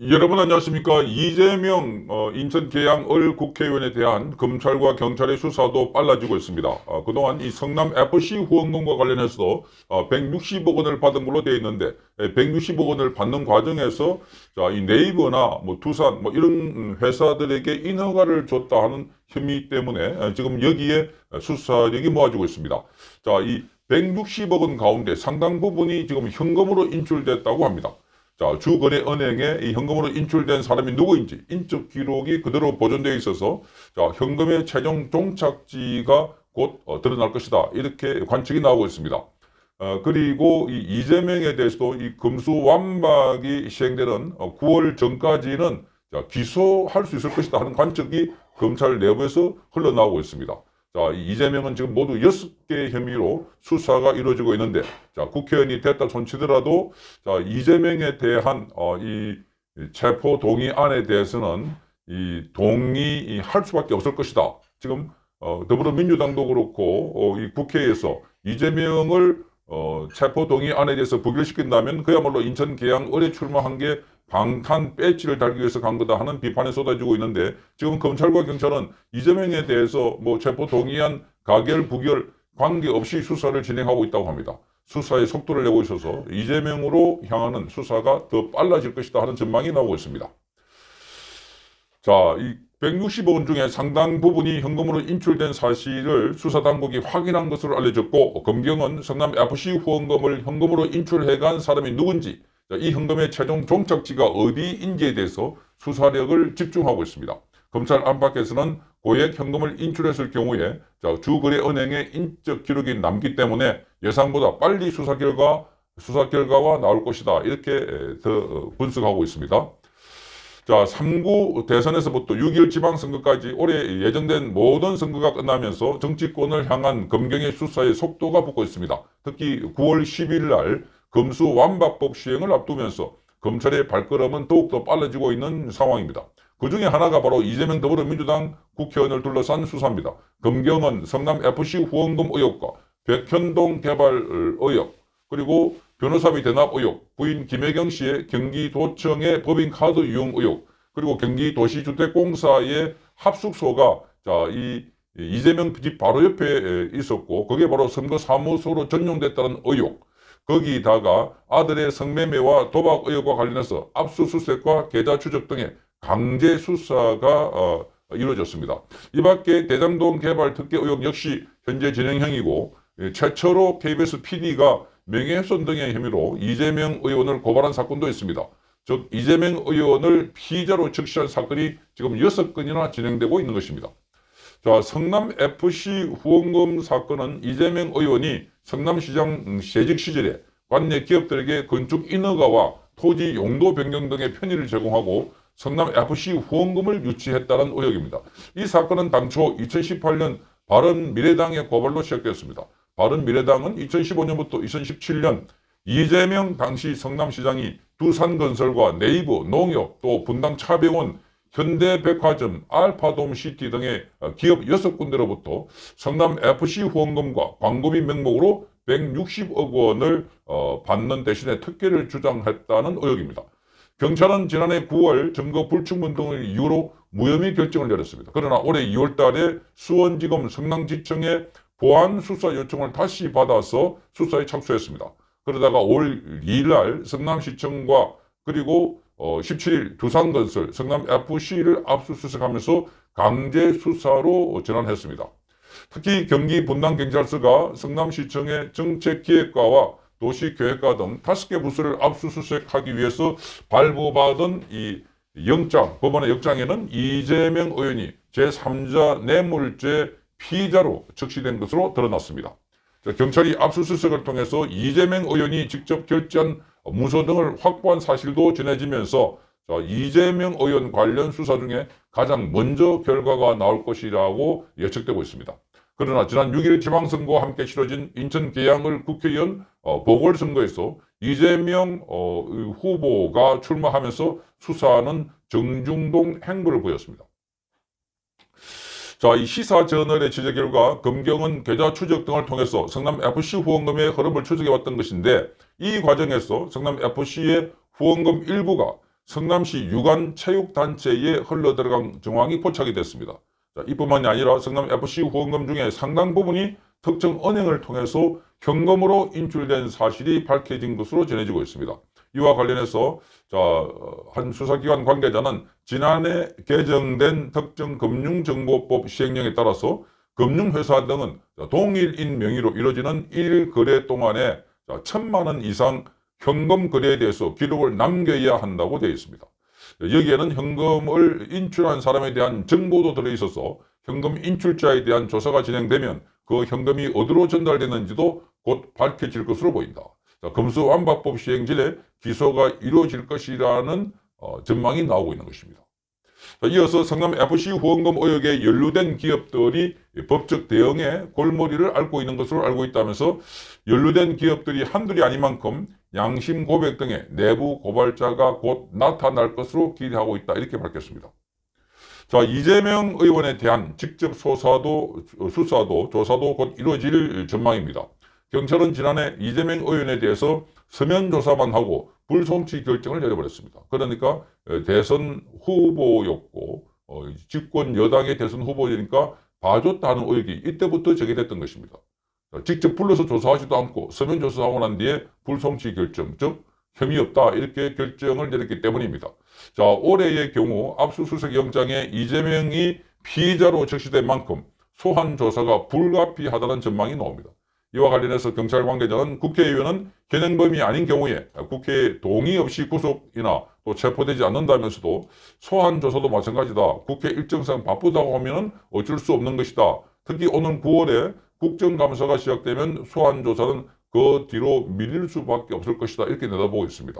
여러분 안녕하십니까. 이재명 인천 계양을 국회의원에 대한 검찰과 경찰의 수사도 빨라지고 있습니다. 그동안 이 성남FC 후원금과 관련해서도 160억 원을 받은 걸로 되어 있는데 160억 원을 받는 과정에서 이 네이버나 뭐 두산 뭐 이런 회사들에게 인허가를 줬다 하는 혐의 때문에 지금 여기에 수사력이 모아지고 있습니다. 이 160억 원 가운데 상당 부분이 지금 현금으로 인출됐다고 합니다. 주거래은행에 이 현금으로 인출된 사람이 누구인지 인적 기록이 그대로 보존되어 있어서 현금의 최종 종착지가 곧 드러날 것이다. 이렇게 관측이 나오고 있습니다. 그리고 이 이재명에 대해서도 이 금수완박이 시행되는 9월 전까지는 기소할 수 있을 것이다 하는 관측이 검찰 내부에서 흘러나오고 있습니다. 이재명은 지금 모두 6개 혐의로 수사가 이루어지고 있는데, 국회의원이 됐다 손치더라도, 이재명에 대한, 이 체포 동의안에 대해서는 동의할 수밖에 없을 것이다. 지금, 더불어민주당도 그렇고, 이 국회에서 이재명을, 체포 동의안에 대해서 부결시킨다면 그야말로 인천 계양을에 출마한 게 방탄 배지를 달기 위해서 간 거다 하는 비판이 쏟아지고 있는데, 지금 검찰과 경찰은 이재명에 대해서 뭐 체포 동의안 가결 부결 관계없이 수사를 진행하고 있다고 합니다. 수사에 속도를 내고 있어서 이재명으로 향하는 수사가 더 빨라질 것이다 하는 전망이 나오고 있습니다. 이 160억 원 중에 상당 부분이 현금으로 인출된 사실을 수사당국이 확인한 것으로 알려졌고, 검경은 성남FC 후원금을 현금으로 인출해간 사람이 누군지, 이 현금의 최종 종착지가 어디인지에 대해서 수사력을 집중하고 있습니다. 검찰 안팎에서는 고액 현금을 인출했을 경우에 주거래은행의 인적 기록이 남기 때문에 예상보다 빨리 수사 결과가 나올 것이다. 이렇게 더 분석하고 있습니다. 3구 대선에서부터 6.1 지방선거까지 올해 예정된 모든 선거가 끝나면서 정치권을 향한 검경의 수사의 속도가 붙고 있습니다. 특히 9월 10일 날 검수완박법 시행을 앞두면서 검찰의 발걸음은 더욱더 빨라지고 있는 상황입니다. 그 중에 하나가 바로 이재명 더불어민주당 국회의원을 둘러싼 수사입니다. 검경은 성남FC 후원금 의혹과 백현동 개발 의혹, 그리고 변호사비 대납 의혹, 부인 김혜경 씨의 경기도청의 법인카드 이용 의혹, 그리고 경기도시주택공사의 합숙소가 이재명 집 바로 옆에 있었고, 그게 바로 선거사무소로 전용됐다는 의혹, 거기다가 아들의 성매매와 도박 의혹과 관련해서 압수수색과 계좌 추적 등의 강제 수사가 이루어졌습니다. 이 밖에 대장동 개발 특혜 의혹 역시 현재 진행형이고, 최초로 KBS PD가 명예훼손 등의 혐의로 이재명 의원을 고발한 사건도 있습니다. 즉 이재명 의원을 피의자로 적시한 사건이 지금 6건이나 진행되고 있는 것입니다. 성남FC 후원금 사건은 이재명 의원이 성남시장 재직 시절에 관내 기업들에게 건축 인허가와 토지 용도 변경 등의 편의를 제공하고 성남FC 후원금을 유치했다는 의혹입니다. 이 사건은 당초 2018년 바른미래당의 고발로 시작되었습니다. 바른미래당은 2015년부터 2017년 이재명 당시 성남시장이 두산건설과 네이버, 농협, 또 분당 차병원, 현대백화점, 알파돔시티 등의 기업 6군데로부터 성남FC 후원금과 광고비 명목으로 160억 원을 받는 대신에 특혜를 주장했다는 의혹입니다. 경찰은 지난해 9월 증거 불충분 등을 이유로 무혐의 결정을 내렸습니다. 그러나 올해 2월 달에 수원지검 성남지청에 보안 수사 요청을 다시 받아서 수사에 착수했습니다. 그러다가 5월 2일 날 성남시청과 그리고 17일 두산건설 성남FC를 압수수색하면서 강제 수사로 전환했습니다. 특히 경기 분당경찰서가 성남시청의 정책기획과와 도시계획과 등 5개 부서를 압수수색하기 위해서 발부받은 이 법원의 영장에는 이재명 의원이 제3자 뇌물죄 피의자로 적시된 것으로 드러났습니다. 경찰이 압수수색을 통해서 이재명 의원이 직접 결제한 문서 등을 확보한 사실도 전해지면서 이재명 의원 관련 수사 중에 가장 먼저 결과가 나올 것이라고 예측되고 있습니다. 그러나 지난 6일 지방선거와 함께 치러진 인천 계양을 국회의원 보궐선거에서 이재명 후보가 출마하면서 수사는 정중동 행보를 보였습니다. 이 시사저널의 취재 결과 검경은 계좌 추적 등을 통해서 성남FC 후원금의 흐름을 추적해왔던 것인데, 이 과정에서 성남FC의 후원금 일부가 성남시 유관체육단체에 흘러들어간 정황이 포착이 됐습니다. 자, 이뿐만이 아니라 성남FC 후원금 중에 상당 부분이 특정 은행을 통해서 현금으로 인출된 사실이 밝혀진 것으로 전해지고 있습니다. 이와 관련해서 한 수사기관 관계자는 지난해 개정된 특정금융정보법 시행령에 따라서 금융회사 등은 동일인 명의로 이루어지는 1일 거래 동안에 1,000만 원 이상 현금 거래에 대해서 기록을 남겨야 한다고 되어 있습니다. 여기에는 현금을 인출한 사람에 대한 정보도 들어있어서 현금 인출자에 대한 조사가 진행되면 그 현금이 어디로 전달됐는지도 곧 밝혀질 것으로 보인다. 검수완박법 시행 전에 기소가 이루어질 것이라는 전망이 나오고 있는 것입니다. 이어서 성남FC 후원금 의혹에 연루된 기업들이 법적 대응에 골머리를 앓고 있는 것으로 알고 있다면서 연루된 기업들이 한둘이 아닌 만큼 양심 고백 등의 내부 고발자가 곧 나타날 것으로 기대하고 있다. 이렇게 밝혔습니다. 자, 이재명 의원에 대한 직접 수사도 조사도 곧 이루어질 전망입니다. 경찰은 지난해 이재명 의원에 대해서 서면 조사만 하고 불송치 결정을 내려버렸습니다. 그러니까 대선 후보였고 집권 여당의 대선 후보니까 봐줬다는 의혹이 이때부터 제기됐던 것입니다. 직접 불러서 조사하지도 않고 서면 조사하고 난 뒤에 불송치 결정, 즉 혐의 없다 이렇게 결정을 내렸기 때문입니다. 자, 올해의 경우 압수수색 영장에 이재명이 피의자로 적시된 만큼 소환 조사가 불가피하다는 전망이 나옵니다. 이와 관련해서 경찰 관계자는 국회의원은 현행범이 아닌 경우에 국회 동의 없이 구속이나 또 체포되지 않는다면서도 소환 조사도 마찬가지다. 국회 일정상 바쁘다고 하면 어쩔 수 없는 것이다. 특히 오는 9월에 국정감사가 시작되면 소환 조사는 그 뒤로 밀릴 수밖에 없을 것이다. 이렇게 내다보고 있습니다.